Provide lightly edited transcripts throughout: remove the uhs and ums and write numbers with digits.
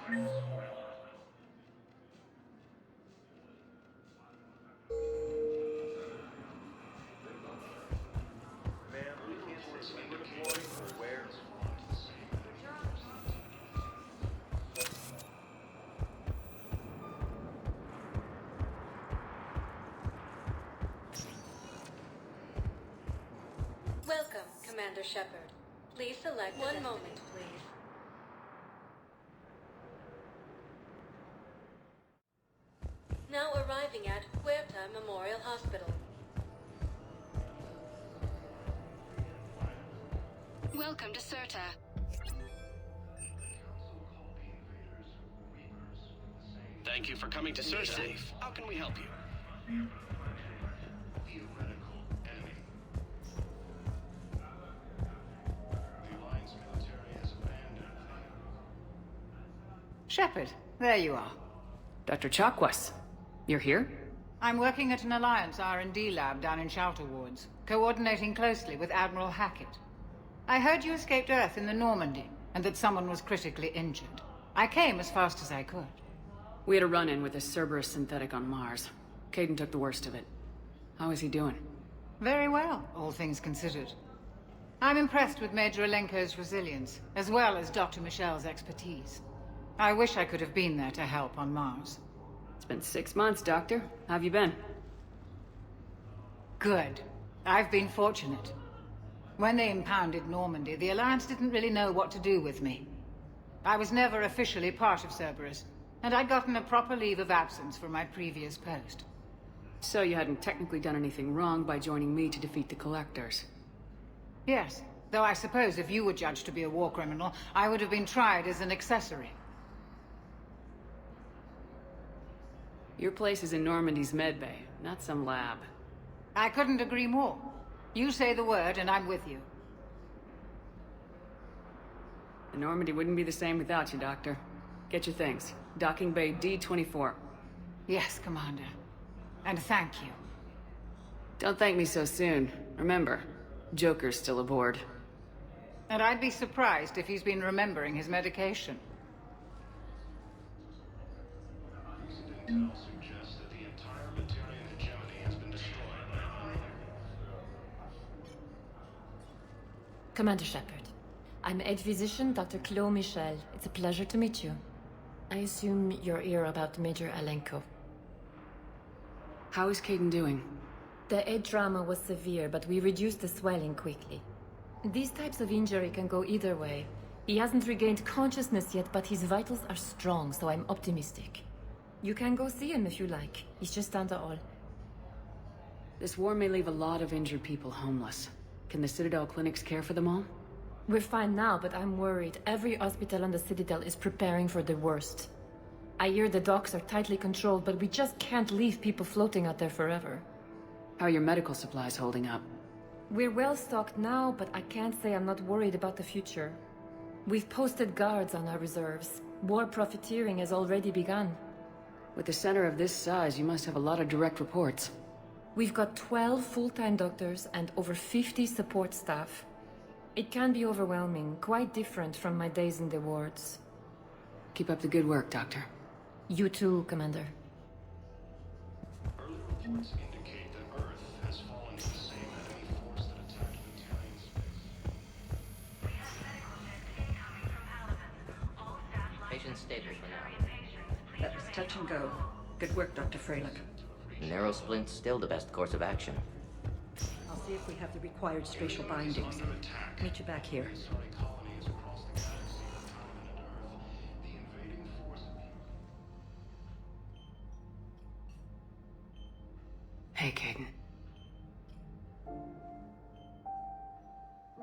Welcome, Commander Shepard. Please select one moment, please. Now arriving at Huerta Memorial Hospital. Welcome to Certa. Thank you for coming to Certa. Safe. How can we help you? Shepard, there you are. Dr. Chakwas, you're here? I'm working at an Alliance R&D lab down in Shelter Wards, coordinating closely with Admiral Hackett. I heard you escaped Earth in the Normandy, and that someone was critically injured. I came as fast as I could. We had a run-in with a Cerberus synthetic on Mars. Caden took the worst of it. How is he doing? Very well, all things considered. I'm impressed with Major Alenko's resilience, as well as Dr. Michel's expertise. I wish I could have been there to help on Mars. It's been 6 months, Doctor. How have you been? Good. I've been fortunate. When they impounded Normandy, the Alliance didn't really know what to do with me. I was never officially part of Cerberus, and I'd gotten a proper leave of absence from my previous post. So you hadn't technically done anything wrong by joining me to defeat the Collectors? Yes, though I suppose if you were judged to be a war criminal, I would have been tried as an accessory. Your place is in Normandy's medbay, not some lab. I couldn't agree more. You say the word and I'm with you. The Normandy wouldn't be the same without you, Doctor. Get your things. Docking Bay D-24. Yes, Commander. And thank you. Don't thank me so soon. Remember, Joker's still aboard. And I'd be surprised if he's been remembering his medication. Suggests that the entire Materian hegemony has been destroyed. Commander Shepard, I'm Head Physician Dr. Claude Michel. It's a pleasure to meet you. I assume you're here about Major Alenko. How is Caden doing? The head trauma was severe, but we reduced the swelling quickly. These types of injury can go either way. He hasn't regained consciousness yet, but his vitals are strong, so I'm optimistic. You can go see him if you like. He's just down the hall. This war may leave a lot of injured people homeless. Can the Citadel clinics care for them all? We're fine now, but I'm worried. Every hospital on the Citadel is preparing for the worst. I hear the docks are tightly controlled, but we just can't leave people floating out there forever. How are your medical supplies holding up? We're well stocked now, but I can't say I'm not worried about the future. We've posted guards on our reserves. War profiteering has already begun. With a center of this size, you must have a lot of direct reports. We've got 12 full-time doctors and over 50 support staff. It can be overwhelming, quite different from my days in the wards. Keep up the good work, Doctor. You too, Commander. Early reports indicate that Earth has fallen to the same enemy force that attacked Materian space. Patient stable for now. That was touch and go. Good work, Dr. Freilich. Narrow splint's still the best course of action. I'll see if we have the required spatial bindings. Meet you back here. Colonies across the galaxy of time and Earth. The invading force. Hey, Caden.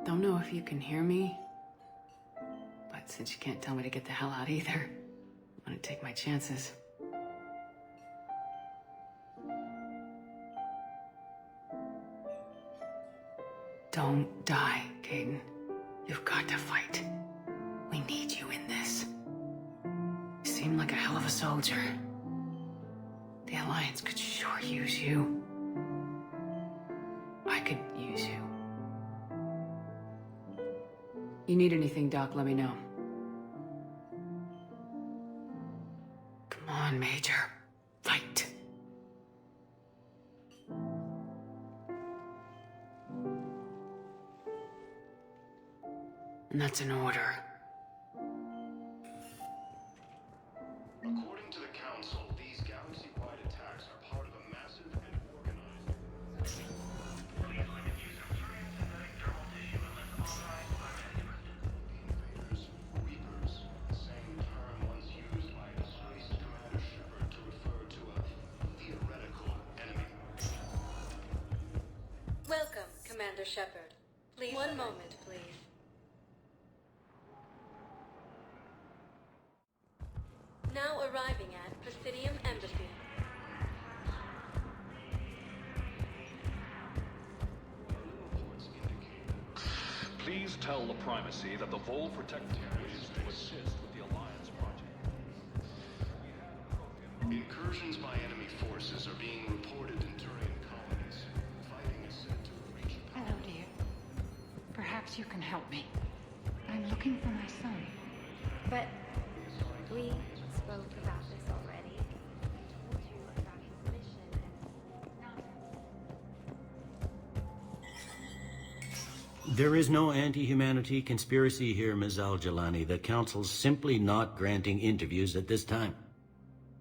Don't know if you can hear me, but since you can't tell me to get the hell out either, I'm gonna take my chances. Don't die, Caden. You've got to fight. We need you in this. You seem like a hell of a soldier. The Alliance could sure use you. I could use you. You need anything, Doc, let me know. on, Major. Fight. And that's an order. According to the Council, these galaxy-wide attacks are part of a massive and organized... Invaders, Reapers, same term once used by disgraced Commander Shepard to refer to a theoretical enemy. Welcome, Commander Shepard. Please. One moment, please. Now arriving at Presidium Embassy. Please tell the Primacy that the Vol Protector wishes to assist with the Alliance project. Incursions by enemy forces are being reported in Turian colonies. Fighting is said to have reached... Hello, dear. Perhaps you can help me. I'm looking for my son. But we spoke about this already. I told you about his mission and There is no anti-humanity conspiracy here, Ms. Al-Jalani. The Council's simply not granting interviews at this time.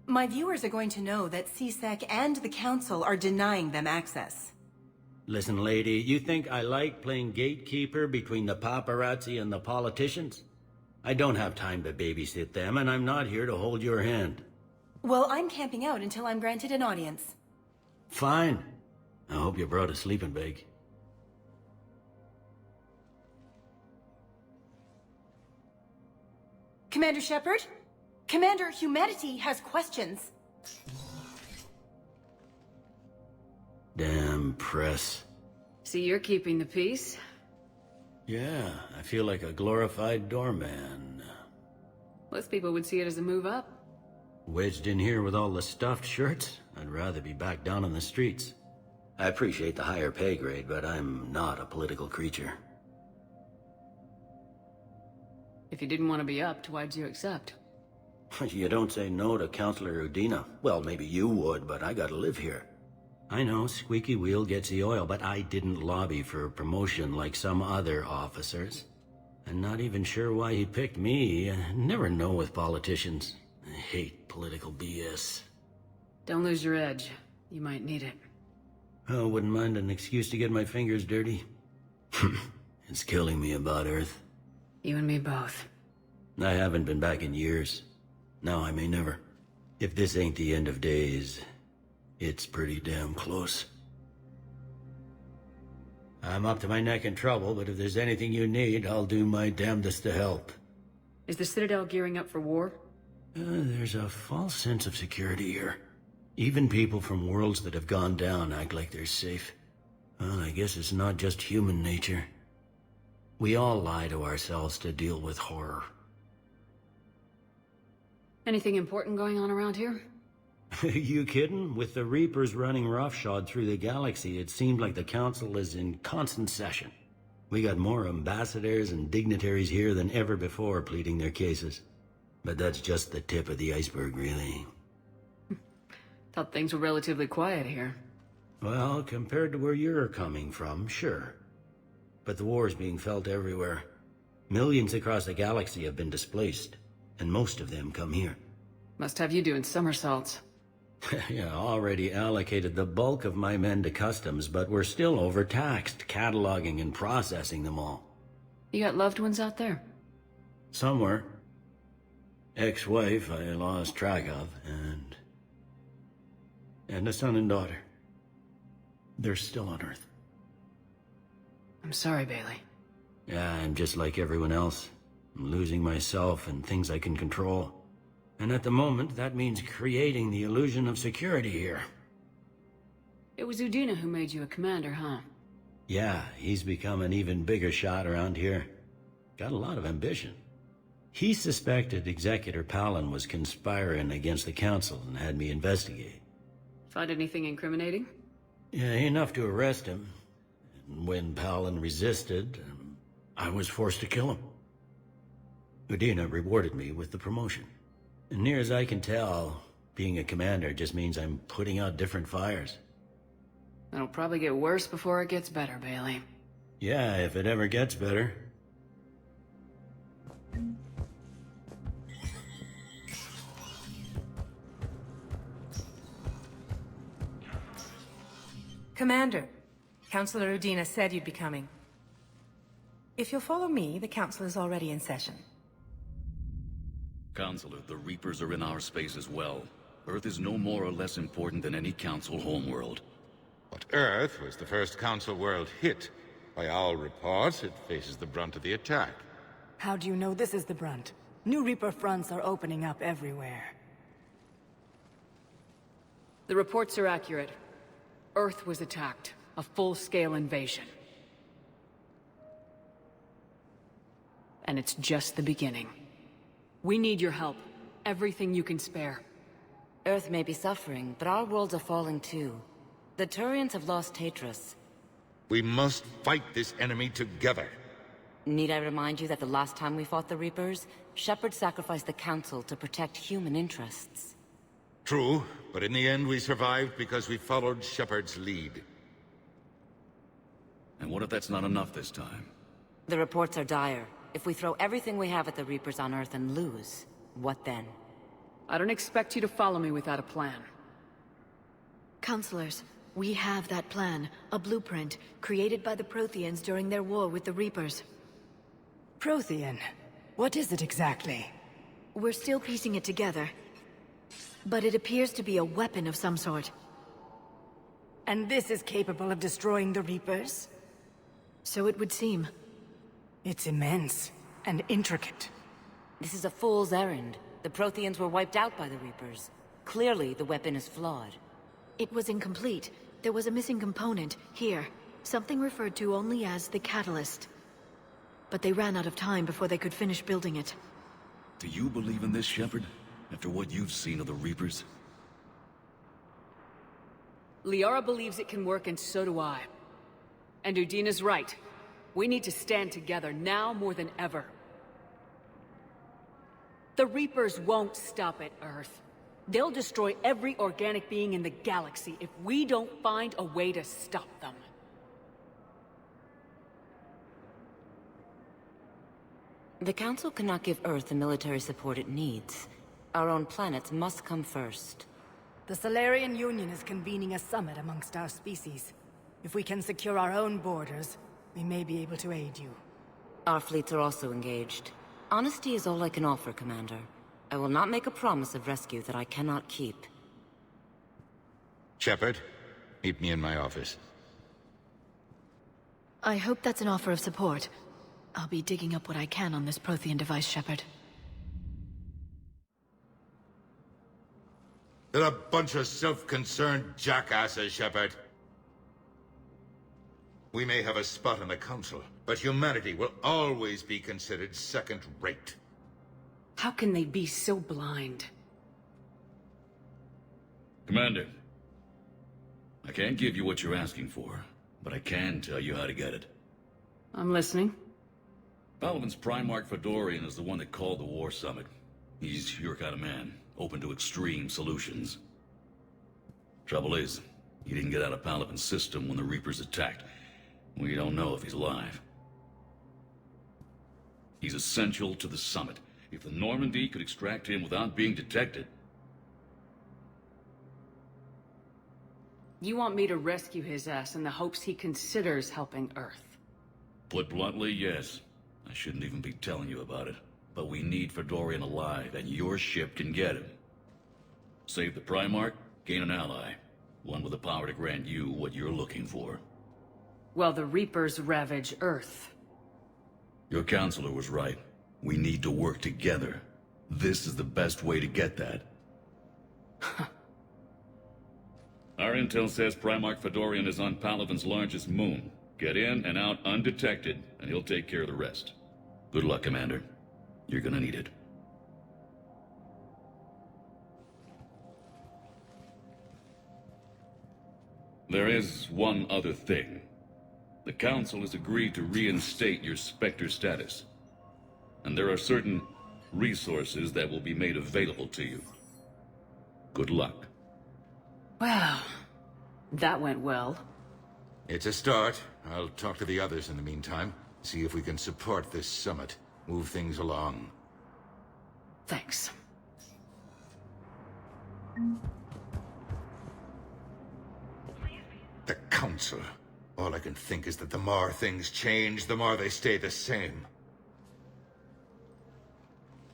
My viewers are going to know that CSEC and the Council are denying them access. Listen, lady, you think I like playing gatekeeper between the paparazzi and the politicians? I don't have time to babysit them, and I'm not here to hold your hand. Well, I'm camping out until I'm granted an audience. Fine. I hope you brought a sleeping bag. Commander Shepard? Commander, humanity has questions. Damn press. See, you're keeping the peace? Yeah, I feel like a glorified doorman. Most people would see it as a move up. Wedged in here with all the stuffed shirts? I'd rather be back down on the streets. I appreciate the higher pay grade, but I'm not a political creature. If you didn't want to be upped, why'd you accept? You don't say no to Counselor Udina. Well, maybe you would, but I gotta live here. I know, squeaky wheel gets the oil, but I didn't lobby for promotion like some other officers. I'm not even sure why he picked me. I never know with politicians. I hate political BS. Don't lose your edge. You might need it. Oh, wouldn't mind an excuse to get my fingers dirty. It's killing me about Earth. You and me both. I haven't been back in years. Now I may never. If this ain't the end of days, it's pretty damn close. I'm up to my neck in trouble, but if there's anything you need, I'll do my damnedest to help. Is the Citadel gearing up for war? There's a false sense of security here. Even people from worlds that have gone down act like they're safe. Well, I guess it's not just human nature. We all lie to ourselves to deal with horror. Anything important going on around here? You kidding? With the Reapers running roughshod through the galaxy, it seemed like the Council is in constant session. We got more ambassadors and dignitaries here than ever before pleading their cases. But that's just the tip of the iceberg, really. Thought things were relatively quiet here. Well, compared to where you're coming from, sure. But the war's being felt everywhere. Millions across the galaxy have been displaced, and most of them come here. Must have you doing somersaults. Yeah, already allocated the bulk of my men to customs, but we're still overtaxed, cataloging and processing them all. You got loved ones out there? Somewhere. Ex-wife I lost track of, and a son and daughter. They're still on Earth. I'm sorry, Bailey. Yeah, I'm just like everyone else. I'm losing myself and things I can control. And at the moment, that means creating the illusion of security here. It was Udina who made you a commander, huh? Yeah, he's become an even bigger shot around here. Got a lot of ambition. He suspected Executor Palin was conspiring against the Council and had me investigate. Find anything incriminating? Yeah, enough to arrest him. And when Palin resisted, I was forced to kill him. Udina rewarded me with the promotion. And near as I can tell, Being a commander just means I'm putting out different fires. It'll probably get worse before it gets better, Bailey. Yeah, if it ever gets better. Commander, Councilor Udina said you'd be coming. If you'll follow me, the council is already in session. Counselor, the Reapers are in our space as well. Earth is no more or less important than any Council homeworld. But Earth was the first Council world hit. By all reports, it faces the brunt of the attack. How do you know this is the brunt? New Reaper fronts are opening up everywhere. The reports are accurate. Earth was attacked. A full-scale invasion. And it's just the beginning. We need your help. Everything you can spare. Earth may be suffering, but our worlds are falling too. The Turians have lost Tatris. We must fight this enemy together. Need I remind you that the last time we fought the Reapers, Shepard sacrificed the Council to protect human interests? True, but in the end we survived because we followed Shepard's lead. And what if that's not enough this time? The reports are dire. If we throw everything we have at the Reapers on Earth and lose, what then? I don't expect you to follow me without a plan. Counselors, we have that plan. A blueprint, created by the Protheans during their war with the Reapers. Prothean? What is it exactly? We're still piecing it together. But it appears to be a weapon of some sort. And this is capable of destroying the Reapers? So it would seem. It's immense and intricate. This is a fool's errand. The Protheans were wiped out by the Reapers. Clearly, the weapon is flawed. It was incomplete. There was a missing component, here. Something referred to only as the catalyst. But they ran out of time before they could finish building it. Do you believe in this, Shepard? After what you've seen of the Reapers? Liara believes it can work, and so do I. And Udina's right. We need to stand together, now more than ever. The Reapers won't stop at Earth. They'll destroy every organic being in the galaxy if we don't find a way to stop them. The Council cannot give Earth the military support it needs. Our own planets must come first. The Solarian Union is convening a summit amongst our species. If we can secure our own borders, we may be able to aid you. Our fleets are also engaged. Honesty is all I can offer, Commander. I will not make a promise of rescue that I cannot keep. Shepard, meet me in my office. I hope that's an offer of support. I'll be digging up what I can on this Prothean device, Shepard. They're a bunch of self-concerned jackasses, Shepard. We may have a spot in the Council, but humanity will always be considered second-rate. How can they be so blind? Commander, I can't give you what you're asking for, but I can tell you how to get it. I'm listening. Palaven's Primarch Fedorian is the one that called the War Summit. He's your kind of man, open to extreme solutions. Trouble is, he didn't get out of Palaven's system when the Reapers attacked. We don't know if he's alive. He's essential to the summit. If the Normandy could extract him without being detected... You want me to rescue his ass in the hopes he considers helping Earth? Put bluntly, yes. I shouldn't even be telling you about it. But we need Fedorian alive, and your ship can get him. Save the Primarch, gain an ally. One with the power to grant you what you're looking for. Well, the Reapers ravage Earth. Your counselor was right. We need to work together. This is the best way to get that. Our intel says Primarch Fedorian is on Palaven's largest moon. Get in and out undetected, and he'll take care of the rest. Good luck, Commander. You're gonna need it. There is one other thing. The Council has agreed to reinstate your Spectre status. And there are certain resources that will be made available to you. Good luck. Well, that went well. It's a start. I'll talk to the others in the meantime. See if we can support this summit. Move things along. Thanks. The Council. All I can think is that the more things change, the more they stay the same.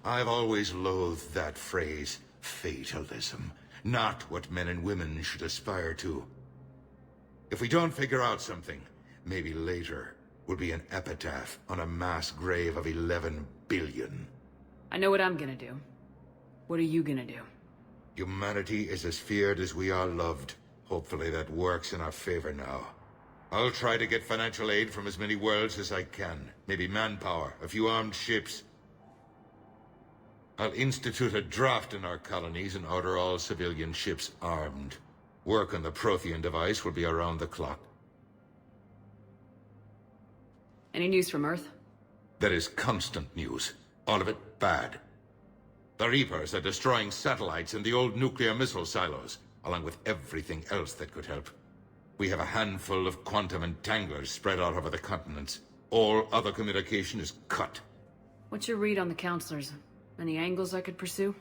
I've always loathed that phrase, fatalism. Not what men and women should aspire to. If we don't figure out something, maybe later will be an epitaph on a mass grave of 11 billion. I know what I'm gonna do. What are you gonna do? Humanity is as feared as we are loved. Hopefully that works in our favor now. I'll try to get financial aid from as many worlds as I can. Maybe manpower, a few armed ships. I'll institute a draft in our colonies and order all civilian ships armed. Work on the Prothean device will be around the clock. Any news from Earth? There is constant news. All of it bad. The Reapers are destroying satellites and the old nuclear missile silos, along with everything else that could help. We have a handful of quantum entanglers spread out over the continents. All other communication is cut. What's your read on the counselors? Any angles I could pursue?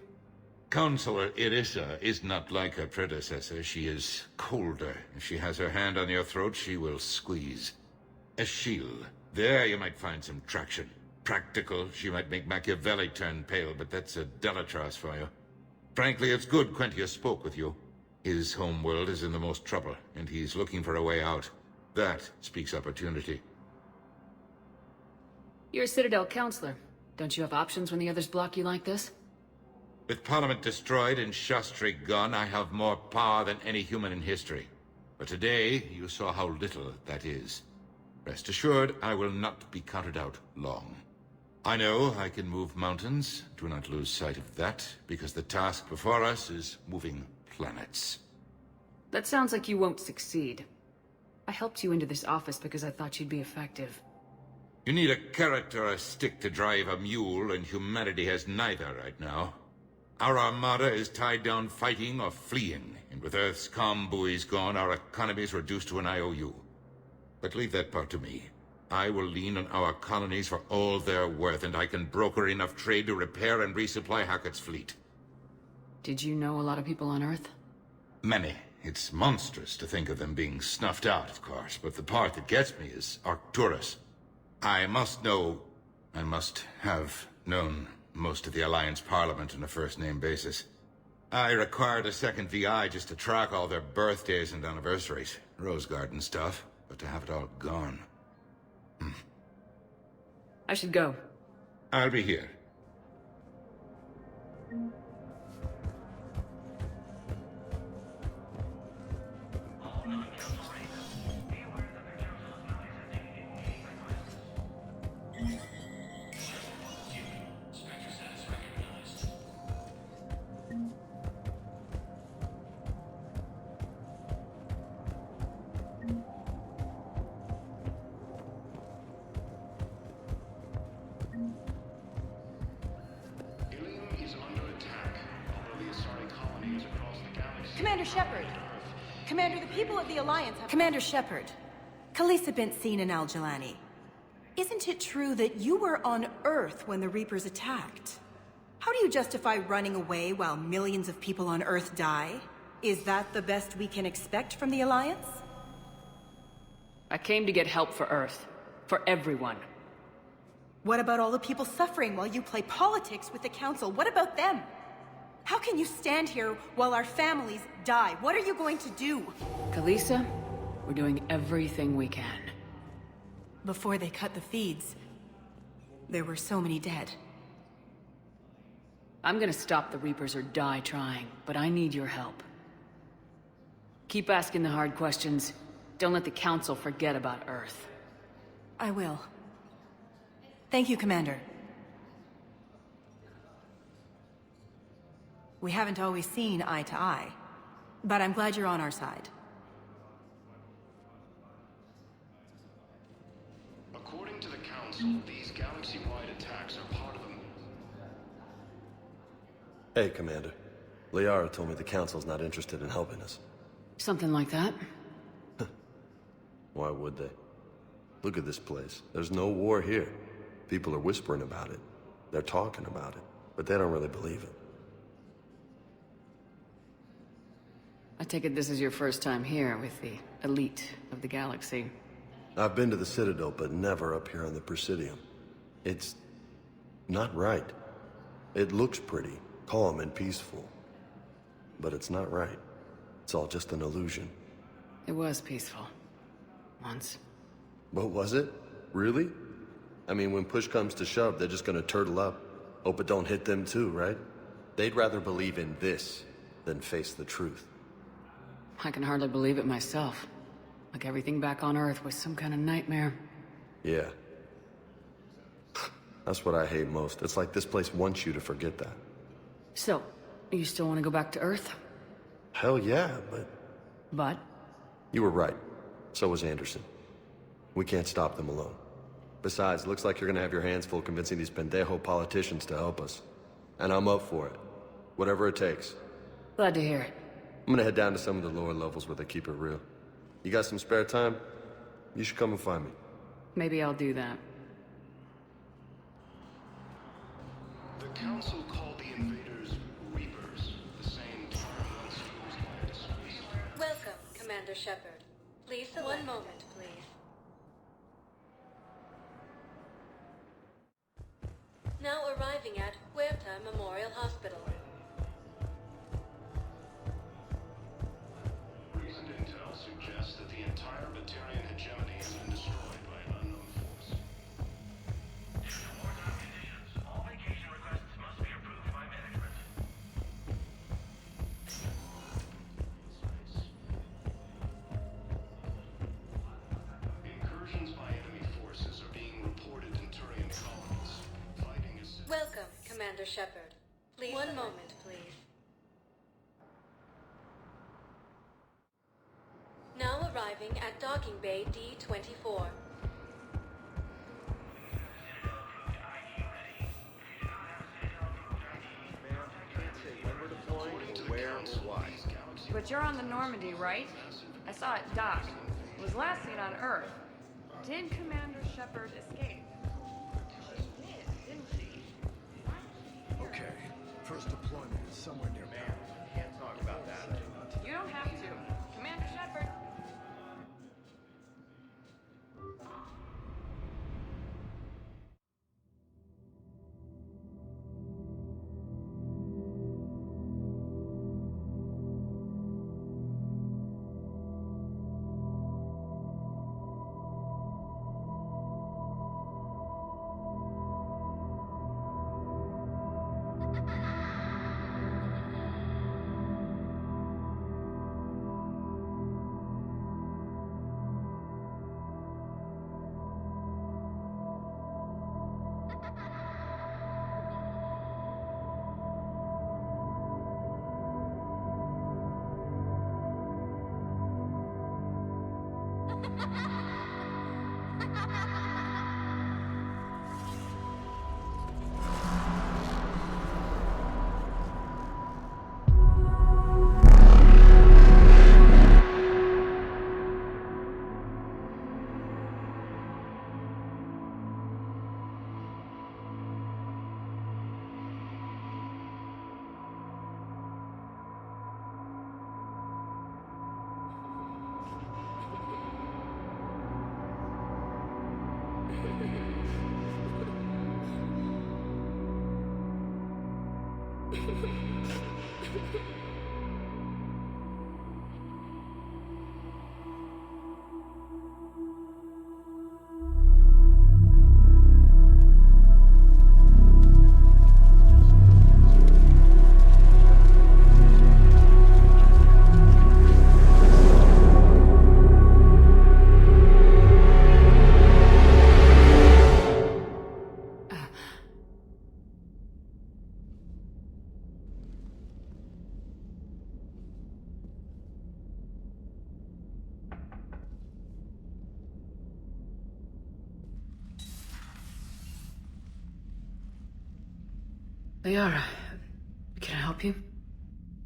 Counselor Irissa is not like her predecessor. She is colder. If she has her hand on your throat, she will squeeze. Eschil. There you might find some traction. Practical, she might make Machiavelli turn pale, but that's a Delatras for you. Frankly, it's good Quentius spoke with you. His homeworld is in the most trouble, and he's looking for a way out. That speaks opportunity. You're a Citadel counselor. Don't you have options when the others block you like this? With Parliament destroyed and Shastri gone, I have more power than any human in history. But today, you saw how little that is. Rest assured, I will not be counted out long. I know I can move mountains. Do not lose sight of that, because the task before us is moving planets. That sounds like you won't succeed. I helped you into this office because I thought you'd be effective. You need a carrot or a stick to drive a mule, and humanity has neither right now. Our armada is tied down fighting or fleeing, and with Earth's comm buoys gone, our economy is reduced to an IOU. But leave that part to me. I will lean on our colonies for all they're worth, and I can broker enough trade to repair and resupply Hackett's fleet. Did you know a lot of people on Earth? Many. It's monstrous to think of them being snuffed out, of course, but the part that gets me is Arcturus. I must have known most of the Alliance Parliament on a first-name basis. I required a second VI just to track all their birthdays and anniversaries. Rose Garden stuff, but to have it all gone. I should go. I'll be here. Commander Shepard! Commander, the people of the Alliance have— Commander Shepard, Khaleesa bint seen in Al-Jalani. Isn't it true that you were on Earth when the Reapers attacked? How do you justify running away while millions of people on Earth die? Is that the best we can expect from the Alliance? I came to get help for Earth. For everyone. What about all the people suffering while you play politics with the Council? What about them? How can you stand here while our families die? What are you going to do? Khaleesa, we're doing everything we can. Before they cut the feeds, there were so many dead. I'm gonna stop the Reapers or die trying, but I need your help. Keep asking the hard questions. Don't let the Council forget about Earth. I will. Thank you, Commander. We haven't always seen eye to eye, but I'm glad you're on our side. According to the Council, these galaxy-wide attacks are part of them. Hey, Commander. Liara told me the Council's not interested in helping us. Something like that. Why would they? Look at this place. There's no war here. People are whispering about it. They're talking about it. But they don't really believe it. I take it this is your first time here with the elite of the galaxy. I've been to the Citadel, but never up here on the Presidium. It's not right. It looks pretty, calm and peaceful. But it's not right. It's all just an illusion. It was peaceful. Once. But was it? Really? I mean, when push comes to shove, they're just gonna turtle up. Hope it don't hit them too, right? They'd rather believe in this than face the truth. I can hardly believe it myself. Like everything back on Earth was some kind of nightmare. Yeah. That's what I hate most. It's like this place wants you to forget that. So, you still want to go back to Earth? Hell yeah, but... But? You were right. So was Anderson. We can't stop them alone. Besides, it looks like you're gonna have your hands full convincing these pendejo politicians to help us. And I'm up for it. Whatever it takes. Glad to hear it. I'm gonna head down to some of the lower levels where they keep it real. You got some spare time? You should come and find me. Maybe I'll do that. The Council called the invaders Reapers, the same term once used by a disgraced... Welcome, Commander Shepard. Please select... One moment, please. Now arriving at Huerta Memorial Hospital. Recent intel suggests that the entire Batarian hegemony has been destroyed by an unknown force. All vacation requests must be approved by management. Incursions by enemy forces are being reported in Turian colonies. Fighting is... Welcome, Commander Shepard. Please... One moment, please. Now arriving at Docking Bay D-24. But you're on the Normandy, right? I saw it dock. It was last seen on Earth. Did Commander Shepard escape? She did, didn't she? Okay, first deployment is somewhere near man. Can't talk about that. You don't have to. Commander Shepard. Liara, can I help you?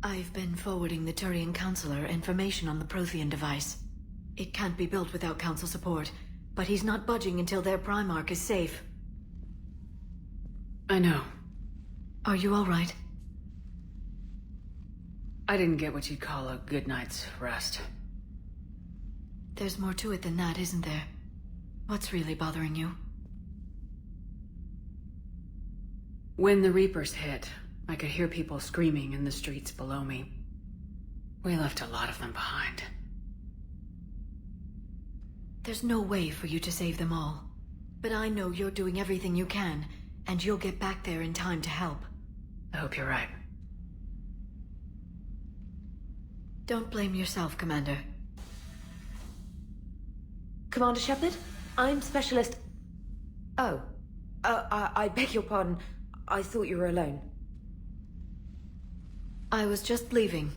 I've been forwarding the Turian Councilor information on the Prothean device. It can't be built without Council support, but he's not budging until their Primarch is safe. I know. Are you all right? I didn't get what you'd call a good night's rest. There's more to it than that, isn't there? What's really bothering you? When the Reapers hit, I could hear people screaming in the streets below me. We left a lot of them behind. There's no way for you to save them all. But I know you're doing everything you can, and you'll get back there in time to help. I hope you're right. Don't blame yourself, Commander. Commander Shepard? I'm Specialist... Oh. I beg your pardon. I thought you were alone. I was just leaving.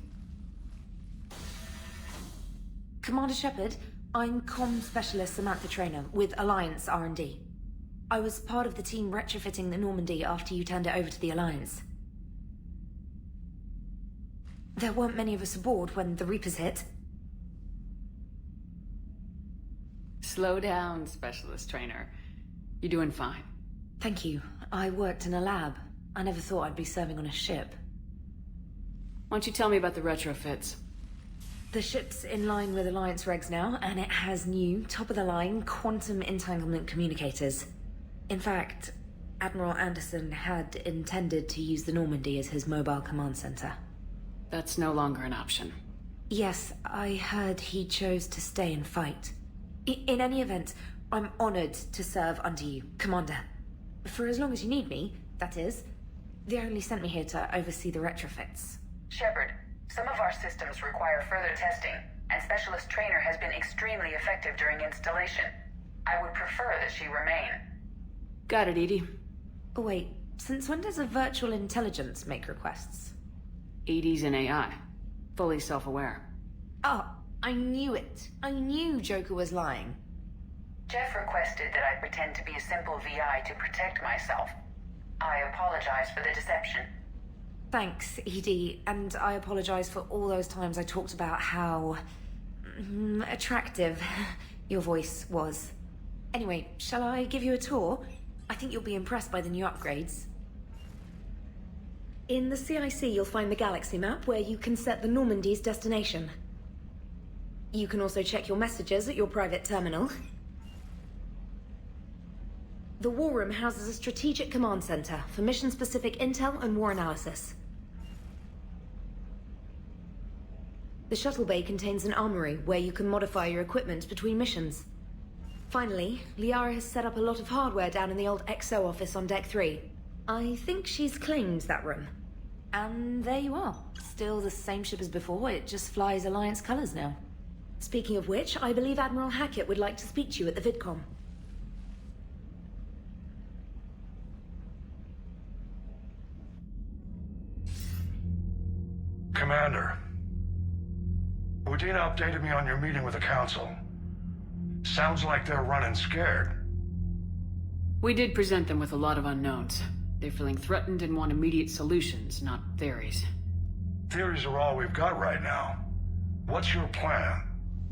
Commander Shepard, I'm Comm Specialist Samantha Traynor with Alliance R&D. I was part of the team retrofitting the Normandy after you turned it over to the Alliance. There weren't many of us aboard when the Reapers hit. Slow down, Specialist Trainer. You're doing fine. Thank you. I worked in a lab. I never thought I'd be serving on a ship. Why don't you tell me about the retrofits? The ship's in line with Alliance regs now, and it has new, top-of-the-line quantum entanglement communicators. In fact, Admiral Anderson had intended to use the Normandy as his mobile command center. That's no longer an option. Yes, I heard he chose to stay and fight. In any event, I'm honored to serve under you, Commander. For as long as you need me, that is. They only sent me here to oversee the retrofits. Shepard, some of our systems require further testing, and Specialist Trainer has been extremely effective during installation. I would prefer that she remain. Got it, Edie. Oh, wait. Since when does a virtual intelligence make requests? Edie's an AI. Fully self-aware. Oh, I knew it. I knew Joker was lying. Jeff requested that I pretend to be a simple VI to protect myself. I apologize for the deception. Thanks, Edie, and I apologize for all those times I talked about how... attractive your voice was. Anyway, shall I give you a tour? I think you'll be impressed by the new upgrades. In the CIC, you'll find the galaxy map where you can set the Normandy's destination. You can also check your messages at your private terminal. The War Room houses a strategic command center for mission-specific intel and war analysis. The shuttle bay contains an armory where you can modify your equipment between missions. Finally, Liara has set up a lot of hardware down in the old XO office on Deck 3. I think she's claimed that room. And there you are. Still the same ship as before, it just flies Alliance colors now. Speaking of which, I believe Admiral Hackett would like to speak to you at the VidCom. Commander, Udina updated me on your meeting with the Council. Sounds like they're running scared. We did present them with a lot of unknowns. They're feeling threatened and want immediate solutions, not theories. Theories are all we've got right now. What's your plan?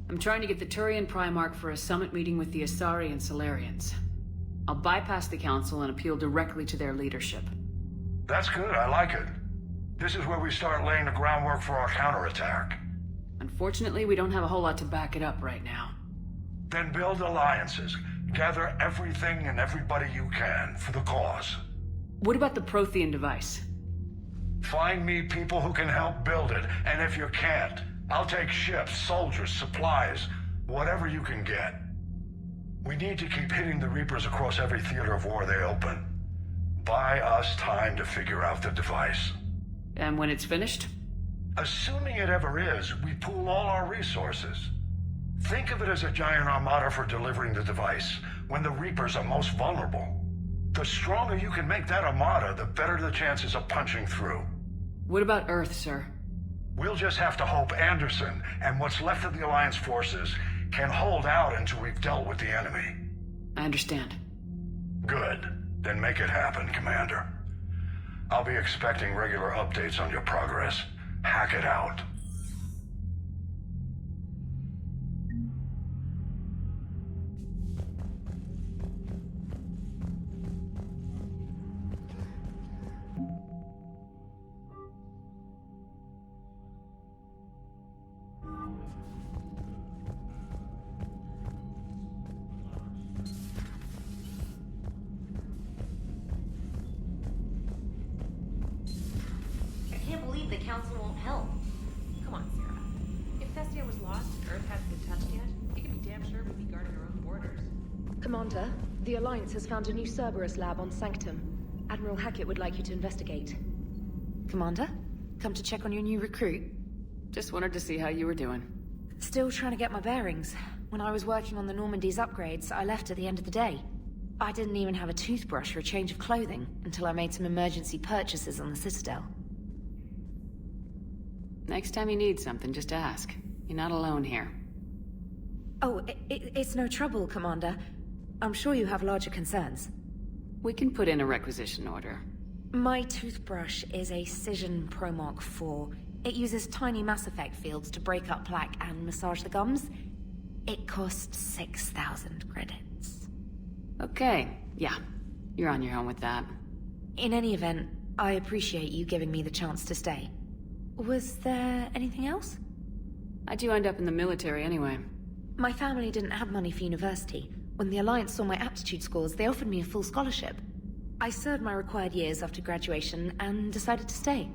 I'm trying to get the Turian Primarch for a summit meeting with the Asari and Solarians. I'll bypass the Council and appeal directly to their leadership. That's good, I like it. This is where we start laying the groundwork for our counterattack. Unfortunately, we don't have a whole lot to back it up right now. Then build alliances. Gather everything and everybody you can for the cause. What about the Prothean device? Find me people who can help build it, and if you can't, I'll take ships, soldiers, supplies, whatever you can get. We need to keep hitting the Reapers across every theater of war they open. Buy us time to figure out the device. And when it's finished? Assuming it ever is, we pool all our resources. Think of it as a giant armada for delivering the device, when the Reapers are most vulnerable. The stronger you can make that armada, the better the chances of punching through. What about Earth, sir? We'll just have to hope Anderson and what's left of the Alliance forces can hold out until we've dealt with the enemy. I understand. Good. Then make it happen, Commander. I'll be expecting regular updates on your progress. Hack it out. I can't believe the Council won't help. Come on, Sarah. If Thestia was lost and Earth hasn't been touched yet, you can be damn sure we'd be guarding our own borders. Commander, the Alliance has found a new Cerberus lab on Sanctum. Admiral Hackett would like you to investigate. Commander? Come to check on your new recruit? Just wanted to see how you were doing. Still trying to get my bearings. When I was working on the Normandy's upgrades, I left at the end of the day. I didn't even have a toothbrush or a change of clothing until I made some emergency purchases on the Citadel. Next time you need something, just ask. You're not alone here. Oh, it's no trouble, Commander. I'm sure you have larger concerns. We can put in a requisition order. My toothbrush is a Cision Pro Mark IV. It uses tiny Mass Effect fields to break up plaque and massage the gums. It costs 6,000 credits. Okay, yeah. You're on your own with that. In any event, I appreciate you giving me the chance to stay. Was there anything else? How'd you end up in the military anyway? My family didn't have money for university. When the Alliance saw my aptitude scores, they offered me a full scholarship. I served my required years after graduation and decided to stay.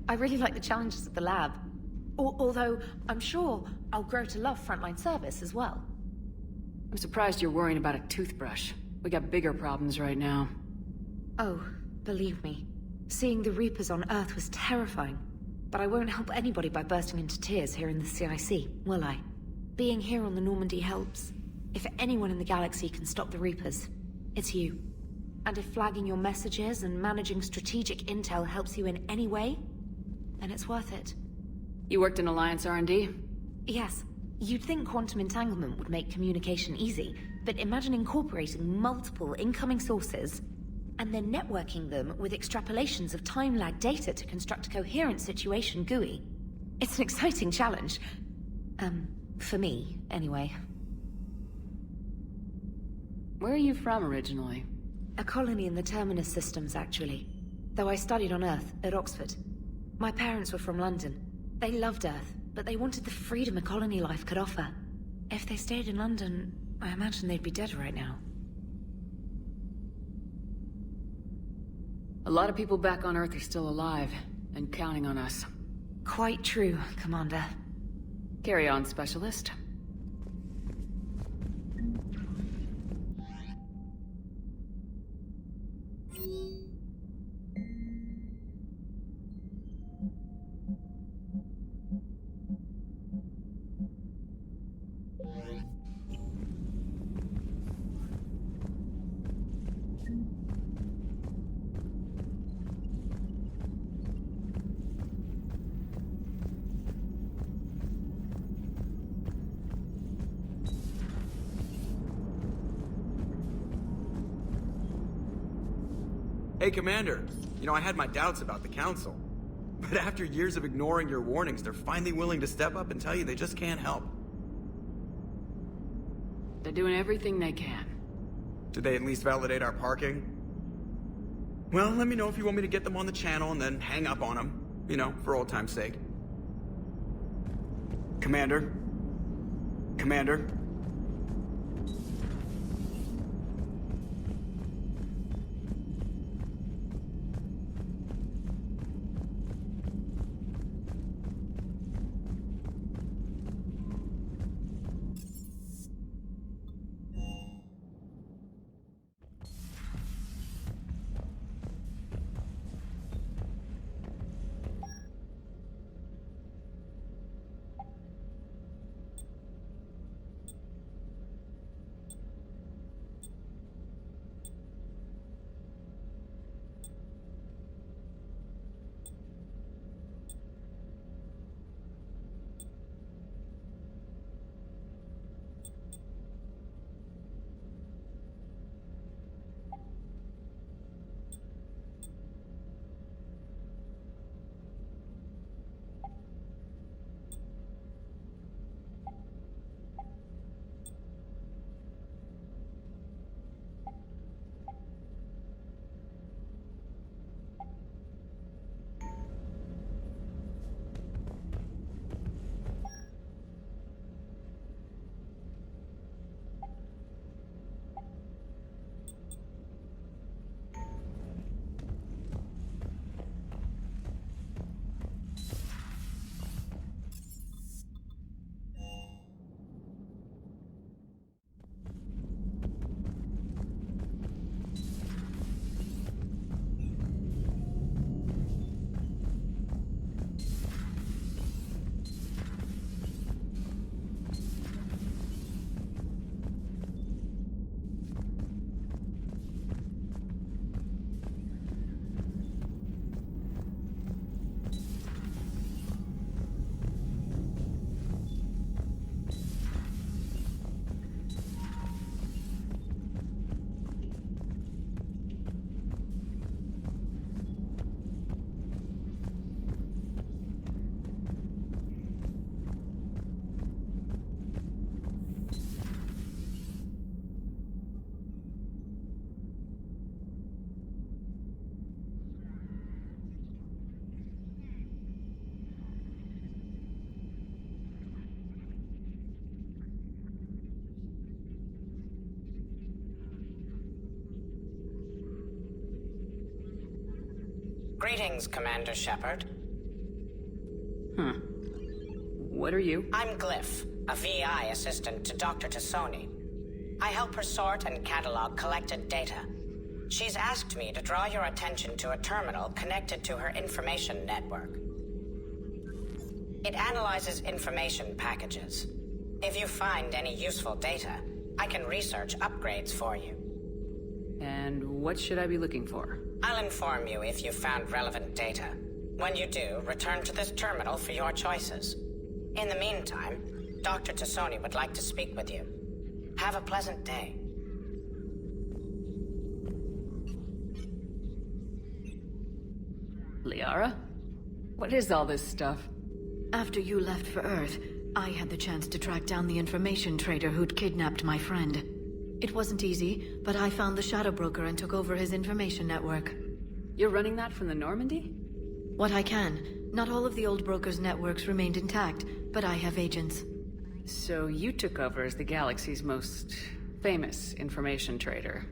I really like the challenges of the lab. Although, I'm sure I'll grow to love frontline service as well. I'm surprised you're worrying about a toothbrush. We got bigger problems right now. Oh, believe me. Seeing the Reapers on Earth was terrifying. But I won't help anybody by bursting into tears here in the CIC, will I? Being here on the Normandy helps. If anyone in the galaxy can stop the Reapers, it's you. And if flagging your messages and managing strategic intel helps you in any way, then it's worth it. You worked in Alliance R&D? Yes. You'd think quantum entanglement would make communication easy, but imagine incorporating multiple incoming sources and then networking them with extrapolations of time-lag data to construct a coherent situation GUI. It's an exciting challenge. For me, anyway. Where are you from originally? A colony in the Terminus systems, actually. Though I studied on Earth, at Oxford. My parents were from London. They loved Earth, but they wanted the freedom a colony life could offer. If they stayed in London, I imagine they'd be dead right now. A lot of people back on Earth are still alive, and counting on us. Quite true, Commander. Carry on, Specialist. Hey, Commander. You know, I had my doubts about the Council. But after years of ignoring your warnings, they're finally willing to step up and tell you they just can't help. They're doing everything they can. Did they at least validate our parking? Well, let me know if you want me to get them on the channel and then hang up on them. You know, for old time's sake. Commander? Commander? Greetings, Commander Shepard. What are you? I'm Glyph, a VI assistant to Dr. Tassoni. I help her sort and catalog collected data. She's asked me to draw your attention to a terminal connected to her information network. It analyzes information packages. If you find any useful data, I can research upgrades for you. And what should I be looking for? I'll inform you if you've found relevant data. When you do, return to this terminal for your choices. In the meantime, Dr. Tassoni would like to speak with you. Have a pleasant day. Liara? What is all this stuff? After you left for Earth, I had the chance to track down the information trader who'd kidnapped my friend. It wasn't easy, but I found the Shadow Broker and took over his information network. You're running that from the Normandy? What I can. Not all of the old broker's networks remained intact, but I have agents. So you took over as the galaxy's most famous information trader.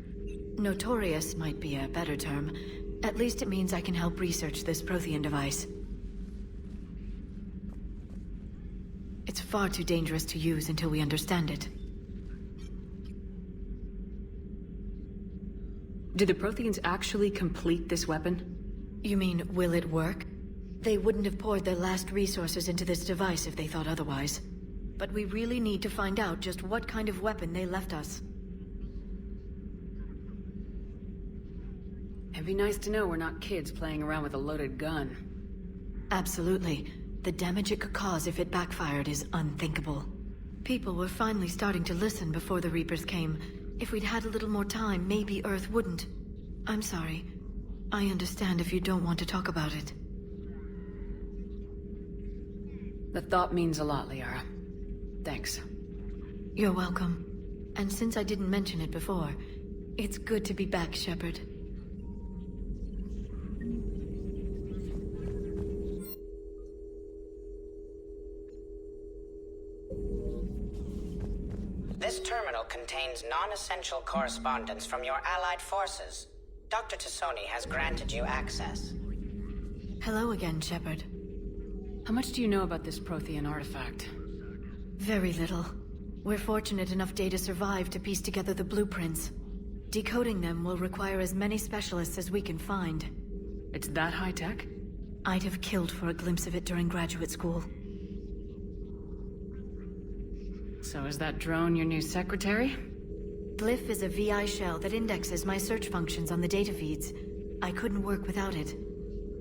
Notorious might be a better term. At least it means I can help research this Prothean device. It's far too dangerous to use until we understand it. Did the Protheans actually complete this weapon? You mean, will it work? They wouldn't have poured their last resources into this device if they thought otherwise. But we really need to find out just what kind of weapon they left us. It'd be nice to know we're not kids playing around with a loaded gun. Absolutely. The damage it could cause if it backfired is unthinkable. People were finally starting to listen before the Reapers came. If we'd had a little more time, maybe Earth wouldn't. I'm sorry. I understand if you don't want to talk about it. The thought means a lot, Liara. Thanks. You're welcome. And since I didn't mention it before, it's good to be back, Shepard. This terminal contains non-essential correspondence from your allied forces. Dr. Tassoni has granted you access. Hello again, Shepard. How much do you know about this Prothean artifact? Very little. We're fortunate enough Data survived to piece together the blueprints. Decoding them will require as many specialists as we can find. It's that high-tech? I'd have killed for a glimpse of it during graduate school. So is that drone your new secretary? Glyph is a VI shell that indexes my search functions on the data feeds. I couldn't work without it.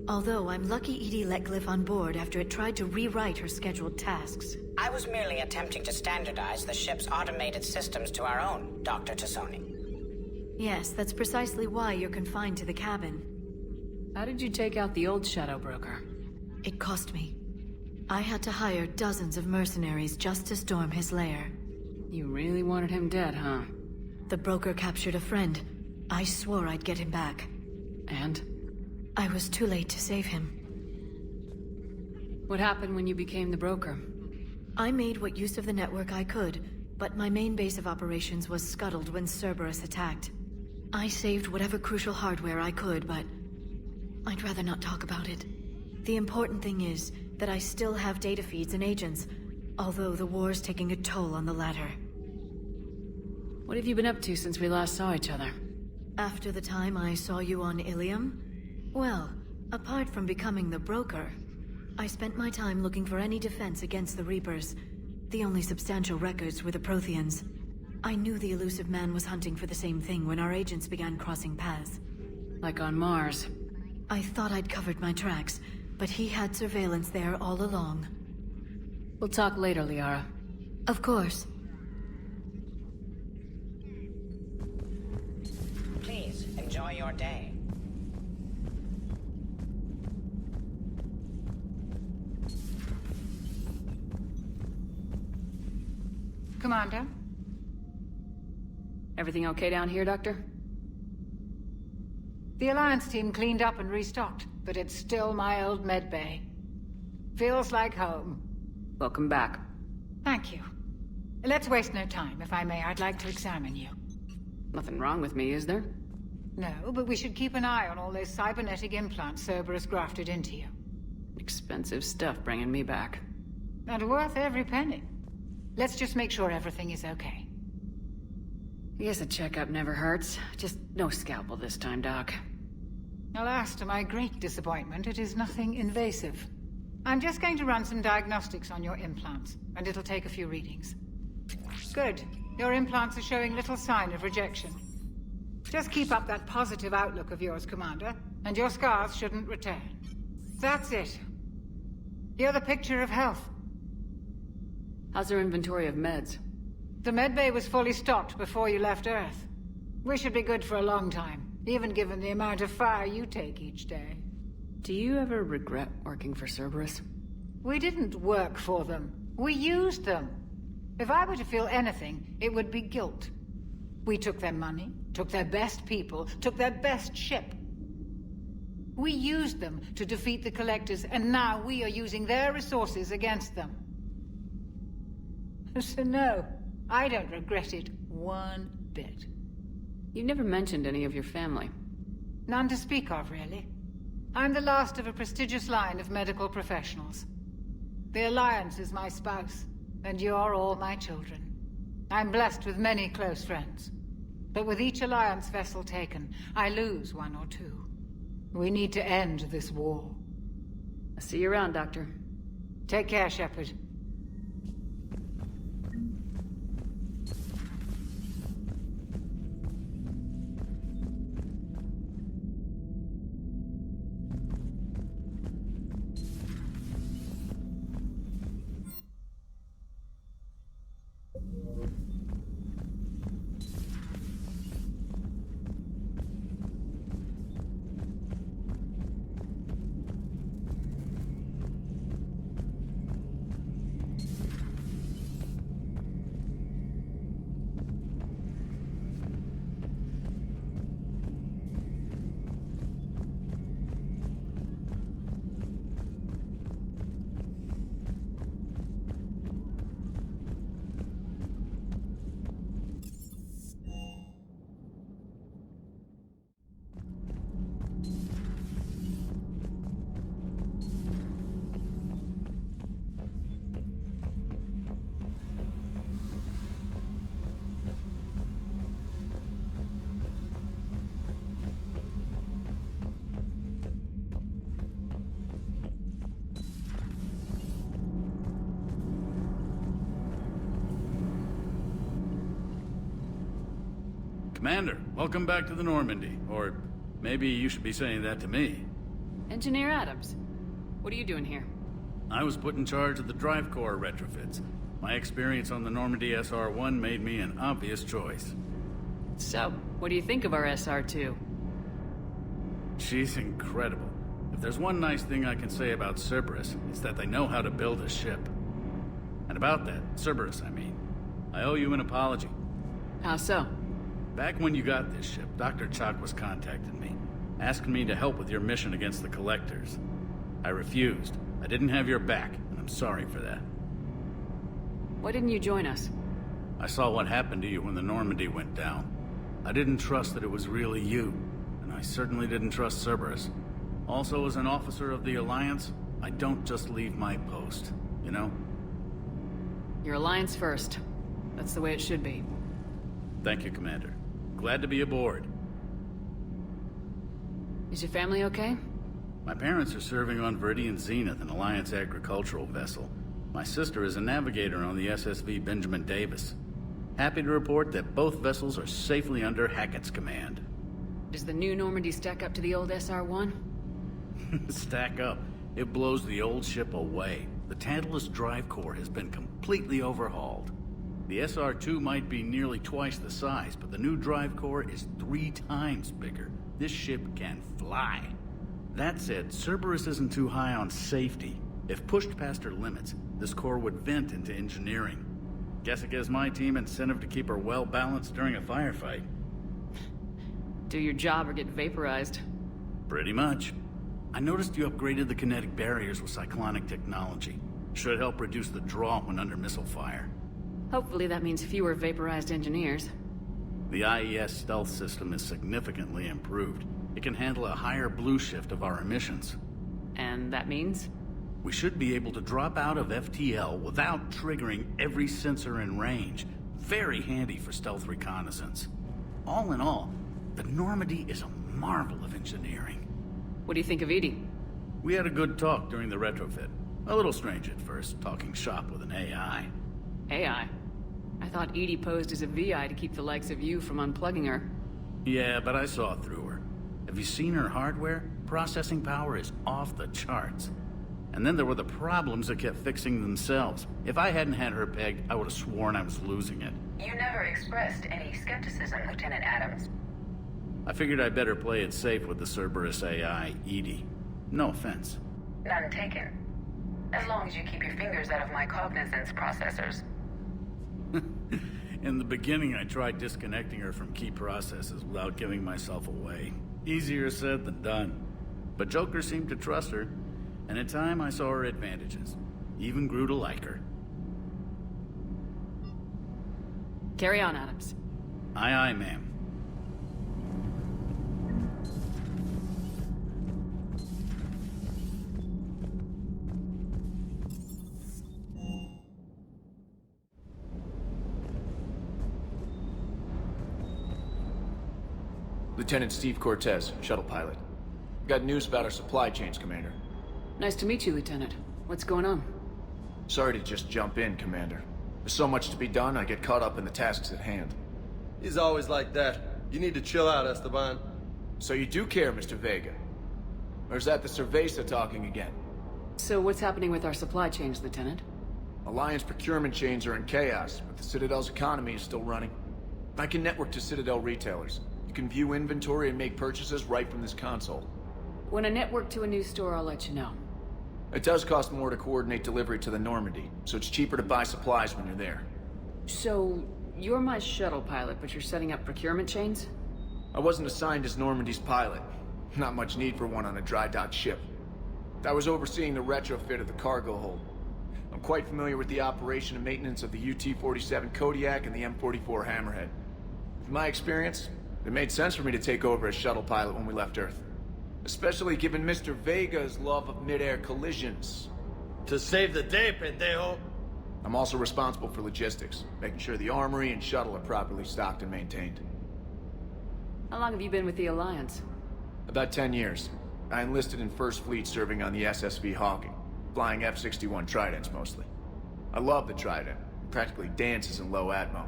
Although I'm lucky EDI let Glyph on board after it tried to rewrite her scheduled tasks. I was merely attempting to standardize the ship's automated systems to our own, Dr. Tassoni. Yes, that's precisely why you're confined to the cabin. How did you take out the old Shadow Broker? It cost me. I had to hire dozens of mercenaries just to storm his lair. You really wanted him dead, huh? The broker captured a friend. I swore I'd get him back. And? I was too late to save him. What happened when you became the broker? I made what use of the network I could, but my main base of operations was scuttled when Cerberus attacked. I saved whatever crucial hardware I could, but I'd rather not talk about it. The important thing is that I still have data feeds and agents, although the war's taking a toll on the latter. What have you been up to since we last saw each other? After the time I saw you on Ilium? Well, apart from becoming the broker, I spent my time looking for any defense against the Reapers. The only substantial records were the Protheans. I knew the elusive man was hunting for the same thing when our agents began crossing paths. Like on Mars. I thought I'd covered my tracks, but he had surveillance there all along. We'll talk later, Liara. Of course. Please, enjoy your day. Commander? Everything okay down here, Doctor? The Alliance team cleaned up and restocked, but it's still my old medbay. Feels like home. Welcome back. Thank you. Let's waste no time. If I may, I'd like to examine you. Nothing wrong with me, is there? No, but we should keep an eye on all those cybernetic implants Cerberus grafted into you. Expensive stuff bringing me back. And worth every penny. Let's just make sure everything is okay. I guess a checkup never hurts. Just no scalpel this time, Doc. Alas, to my great disappointment, it is nothing invasive. I'm just going to run some diagnostics on your implants, and it'll take a few readings. Good. Your implants are showing little sign of rejection. Just keep up that positive outlook of yours, Commander, and your scars shouldn't return. That's it. You're the picture of health. How's our inventory of meds? The medbay was fully stocked before you left Earth. We should be good for a long time, even given the amount of fire you take each day. Do you ever regret working for Cerberus? We didn't work for them. We used them. If I were to feel anything, it would be guilt. We took their money, took their best people, took their best ship. We used them to defeat the Collectors, and now we are using their resources against them. So no, I don't regret it one bit. You never mentioned any of your family. None to speak of, really. I'm the last of a prestigious line of medical professionals. The Alliance is my spouse, and you're all my children. I'm blessed with many close friends. But with each Alliance vessel taken, I lose one or two. We need to end this war. I'll see you around, Doctor. Take care, Shepard. Commander, welcome back to the Normandy. Or maybe you should be saying that to me. Engineer Adams, what are you doing here? I was put in charge of the drive core retrofits. My experience on the Normandy SR-1 made me an obvious choice. So, what do you think of our SR-2? She's incredible. If there's one nice thing I can say about Cerberus, it's that they know how to build a ship. And about that, Cerberus, I mean, I owe you an apology. How so? Back when you got this ship, Dr. Chalk was contacting me, asking me to help with your mission against the Collectors. I refused. I didn't have your back, and I'm sorry for that. Why didn't you join us? I saw what happened to you when the Normandy went down. I didn't trust that it was really you, and I certainly didn't trust Cerberus. Also, as an officer of the Alliance, I don't just leave my post, you know? Your Alliance first. That's the way it should be. Thank you, Commander. Glad to be aboard. Is your family okay? My parents are serving on Viridian Zenith, an Alliance agricultural vessel. My sister is a navigator on the SSV Benjamin Davis. Happy to report that both vessels are safely under Hackett's command. Does the new Normandy stack up to the old SR-1? Stack up. It blows the old ship away. The Tantalus drive core has been completely overhauled. The SR-2 might be nearly twice the size, but the new drive core is 3 times bigger. This ship can fly. That said, Cerberus isn't too high on safety. If pushed past her limits, this core would vent into engineering. Guess it gives my team incentive to keep her well-balanced during a firefight. Do your job or get vaporized. Pretty much. I noticed you upgraded the kinetic barriers with cyclonic technology. Should help reduce the draw when under missile fire. Hopefully that means fewer vaporized engineers. The IES stealth system is significantly improved. It can handle a higher blue shift of our emissions. And that means? We should be able to drop out of FTL without triggering every sensor in range. Very handy for stealth reconnaissance. All in all, the Normandy is a marvel of engineering. What do you think of Edie? We had a good talk during the retrofit. A little strange at first, talking shop with an AI. AI? I thought Edie posed as a VI to keep the likes of you from unplugging her. Yeah, but I saw through her. Have you seen her hardware? Processing power is off the charts. And then there were the problems that kept fixing themselves. If I hadn't had her pegged, I would have sworn I was losing it. You never expressed any skepticism, Lieutenant Adams. I figured I'd better play it safe with the Cerberus AI, Edie. No offense. None taken. As long as you keep your fingers out of my cognizance processors. In the beginning, I tried disconnecting her from key processes without giving myself away. Easier said than done. But Joker seemed to trust her, and in time I saw her advantages. Even grew to like her. Carry on, Adams. Aye, aye, ma'am. Lieutenant Steve Cortez, shuttle pilot. Got news about our supply chains, Commander. Nice to meet you, Lieutenant. What's going on? Sorry to just jump in, Commander. There's so much to be done, I get caught up in the tasks at hand. He's always like that. You need to chill out, Esteban. So you do care, Mr. Vega? Or is that the Cerveza talking again? So what's happening with our supply chains, Lieutenant? Alliance procurement chains are in chaos, but the Citadel's economy is still running. I can network to Citadel retailers. You can view inventory and make purchases right from this console. When I network to a new store, I'll let you know. It does cost more to coordinate delivery to the Normandy, so it's cheaper to buy supplies when you're there. So, you're my shuttle pilot, but you're setting up procurement chains? I wasn't assigned as Normandy's pilot. Not much need for one on a dry dock ship. I was overseeing the retrofit of the cargo hold. I'm quite familiar with the operation and maintenance of the UT-47 Kodiak and the M44 Hammerhead. With my experience, it made sense for me to take over as shuttle pilot when we left Earth. Especially given Mr. Vega's love of mid-air collisions. To save the day, pendejo. I'm also responsible for logistics, making sure the armory and shuttle are properly stocked and maintained. How long have you been with the Alliance? About 10 years. I enlisted in First Fleet serving on the SSV Hawking, flying F-61 Tridents mostly. I love the Trident. It practically dances in low atmo.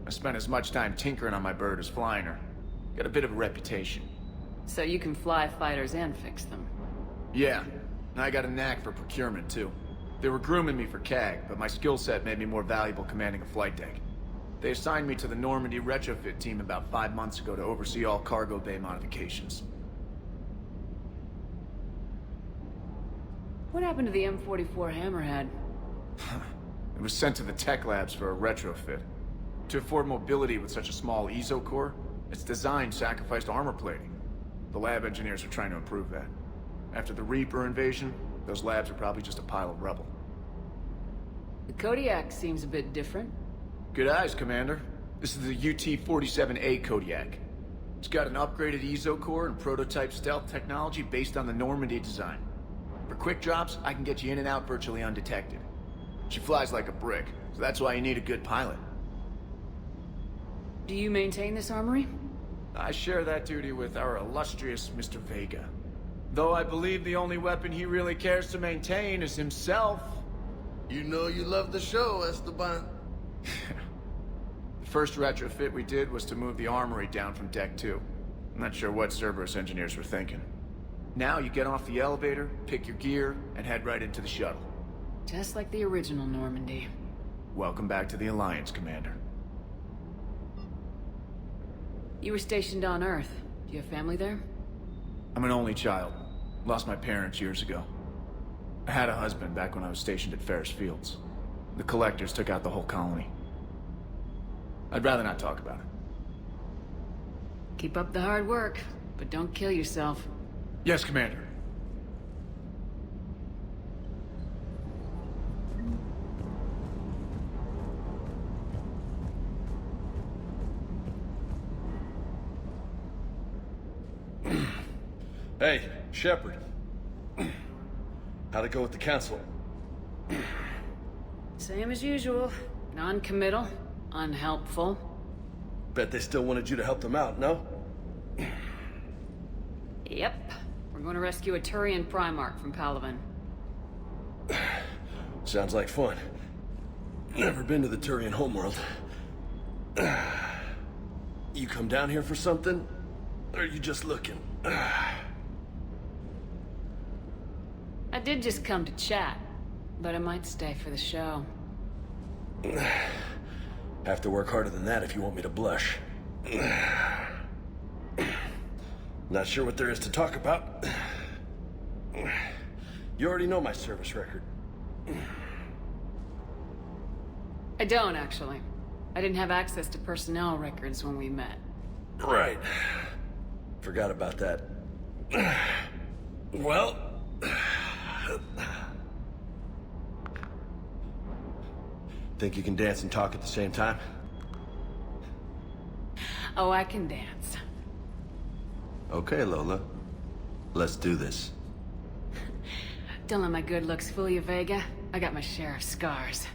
I spent as much time tinkering on my bird as flying her. Got a bit of a reputation. So you can fly fighters and fix them? Yeah, and I got a knack for procurement too. They were grooming me for CAG, but my skill set made me more valuable commanding a flight deck. They assigned me to the Normandy retrofit team about 5 months ago to oversee all cargo bay modifications. What happened to the M44 Hammerhead? It was sent to the tech labs for a retrofit. To afford mobility with such a small ESO core, its design sacrificed armor plating. The lab engineers are trying to improve that. After the Reaper invasion, those labs are probably just a pile of rubble. The Kodiak seems a bit different. Good eyes, Commander. This is the UT-47A Kodiak. It's got an upgraded ESO core and prototype stealth technology based on the Normandy design. For quick drops, I can get you in and out virtually undetected. She flies like a brick, so that's why you need a good pilot. Do you maintain this armory? I share that duty with our illustrious Mr. Vega. Though I believe the only weapon he really cares to maintain is himself. You know you love the show, Esteban. The first retrofit we did was to move the armory down from Deck 2. I'm not sure what Cerberus engineers were thinking. Now you get off the elevator, pick your gear, and head right into the shuttle. Just like the original Normandy. Welcome back to the Alliance, Commander. You were stationed on Earth. Do you have family there? I'm an only child. Lost my parents years ago. I had a husband back when I was stationed at Ferris Fields. The Collectors took out the whole colony. I'd rather not talk about it. Keep up the hard work, but don't kill yourself. Yes, Commander. Hey, Shepard. How'd it go with the council? Same as usual. Non-committal, unhelpful. Bet they still wanted you to help them out, no? Yep. We're going to rescue a Turian Primarch from Palaven. Sounds like fun. Never been to the Turian homeworld. You come down here for something? Or are you just looking? I did just come to chat, but I might stay for the show. Have to work harder than that if you want me to blush. Not sure what there is to talk about. You already know my service record. I don't, actually. I didn't have access to personnel records when we met. Right. Forgot about that. Well... Think you can dance and talk at the same time? Oh, I can dance. Okay, Lola. Let's do this. Don't let my good looks fool you, Vega. I got my share of scars.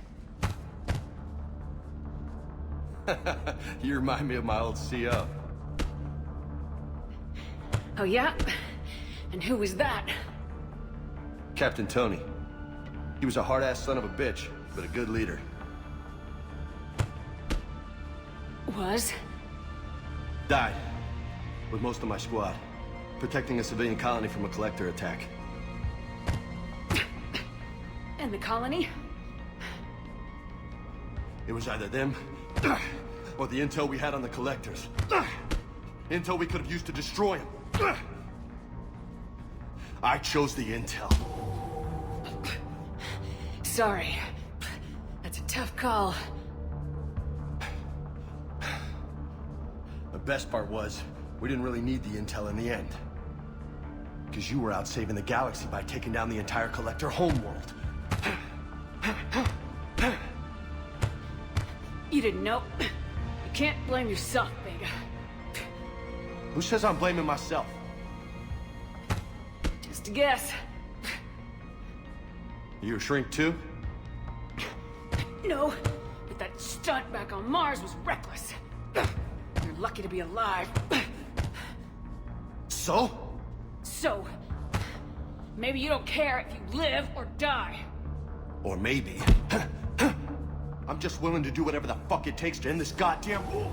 You remind me of my old CO. Oh, yeah? And who was that? Captain Tony. He was a hard-ass son of a bitch, but a good leader. Was? Died. With most of my squad. Protecting a civilian colony from a collector attack. And the colony? It was either them, or the intel we had on the collectors. Intel we could have used to destroy them. I chose the intel. Sorry. That's a tough call. The best part was, we didn't really need the intel in the end. Because you were out saving the galaxy by taking down the entire collector homeworld. You didn't know. You can't blame yourself, Vega. Who says I'm blaming myself? Just a guess. You a shrink too? No, but that stunt back on Mars was reckless. You're lucky to be alive. So? So, maybe you don't care if you live or die. Or maybe... I'm just willing to do whatever the fuck it takes to end this goddamn war.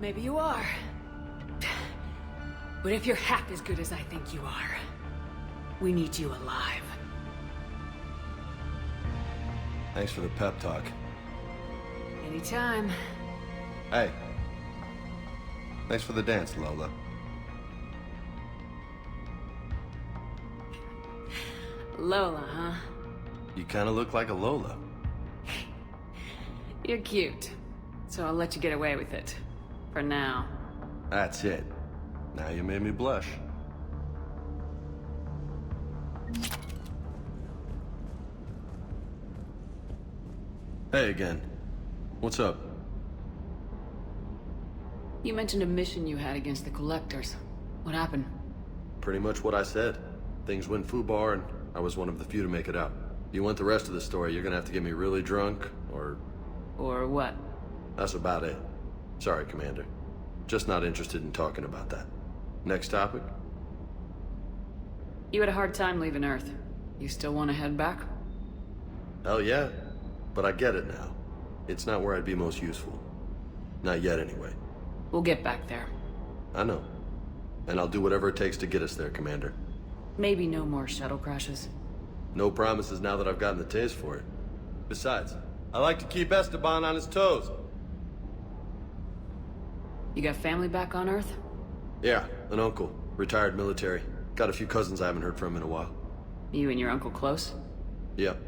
Maybe you are. But if you're half as good as I think you are, we need you alive. Thanks for the pep talk. Anytime. Hey. Thanks for the dance, Lola. Lola, huh? You kind of look like a Lola. You're cute. So I'll let you get away with it. For now. That's it. Now you made me blush. Hey again. What's up? You mentioned a mission you had against the Collectors. What happened? Pretty much what I said. Things went foobar and I was one of the few to make it out. If you want the rest of the story, you're gonna have to get me really drunk, or... Or what? That's about it. Sorry, Commander. Just not interested in talking about that. Next topic? You had a hard time leaving Earth. You still want to head back? Hell yeah. But I get it now. It's not where I'd be most useful. Not yet, anyway. We'll get back there. I know. And I'll do whatever it takes to get us there, Commander. Maybe no more shuttle crashes. No promises now that I've gotten the taste for it. Besides, I like to keep Esteban on his toes. You got family back on Earth? Yeah, an uncle. Retired military. Got a few cousins I haven't heard from in a while. You and your uncle close? Yep.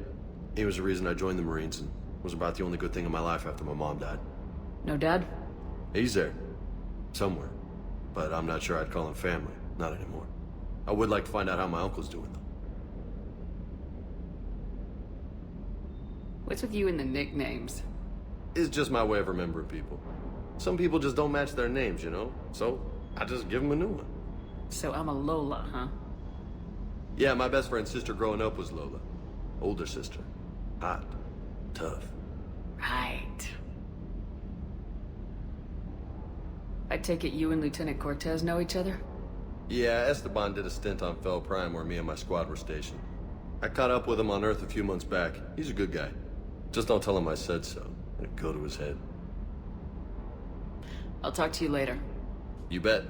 He was the reason I joined the Marines and was about the only good thing in my life after my mom died. No dad? He's there. Somewhere. But I'm not sure I'd call him family. Not anymore. I would like to find out how my uncle's doing, though. What's with you and the nicknames? It's just my way of remembering people. Some people just don't match their names, you know? So, I just give him a new one. So I'm a Lola, huh? Yeah, my best friend's sister growing up was Lola. Older sister. Hot. Tough. Right. I take it you and Lieutenant Cortez know each other? Yeah, Esteban did a stint on Fel Prime where me and my squad were stationed. I caught up with him on Earth a few months back. He's a good guy. Just don't tell him I said so. It'd go to his head. I'll talk to you later. You bet.